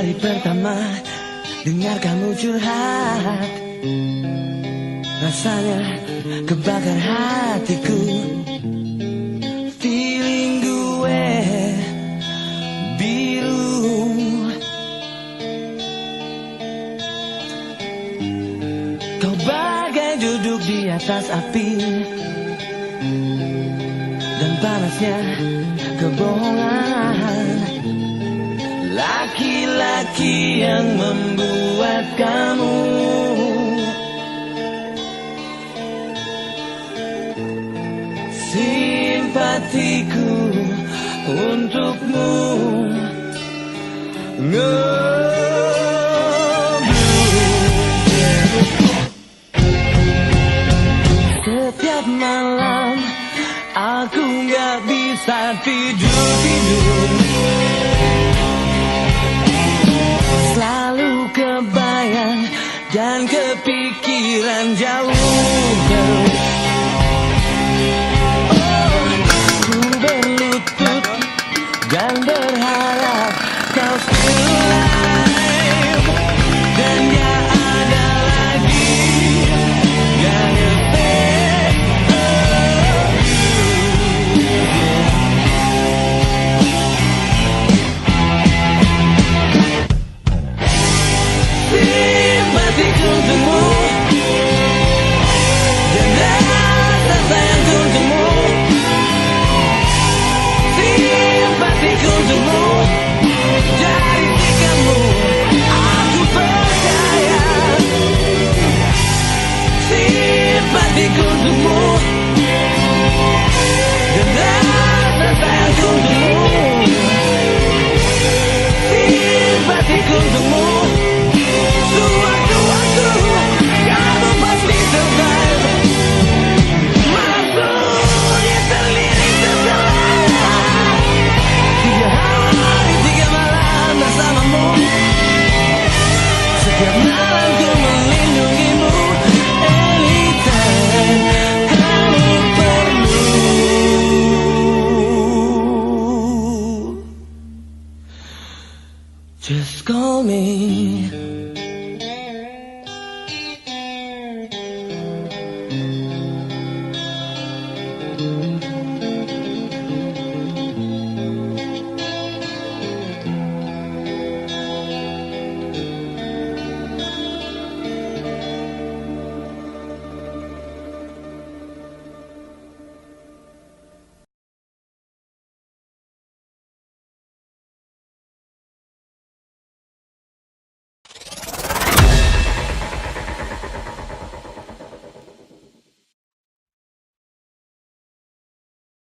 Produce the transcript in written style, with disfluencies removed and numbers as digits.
Hari pertama dengar kamu curhat, rasanya kebakar hatiku. Feeling gue biru, kau bagai duduk di atas api, dan panasnya kebohongan. Laki-laki yang membuat kamu simpatiku untukmu setiap malam aku gak bisa tidur. Selalu kebayang dan kepikiran jauh terus. Oh, ku berlutut dan berharap kau still alive, dan gak ada lagi yang effect of you. Simpatiku untukmu dan rasa sayangku untukmu. Simpatiku untukmu, dari sikapmu aku percaya. Simpatiku untukmu dan rasa sayangku untukmu. Simpatiku untukmu. Sewaktu-waktu kamu pasti survive. Maksudnya terlirik tersalah. 3 hari 3 malam bersamamu. Setiap malam ku melindungimu. Anytime kamu perlu, just call me.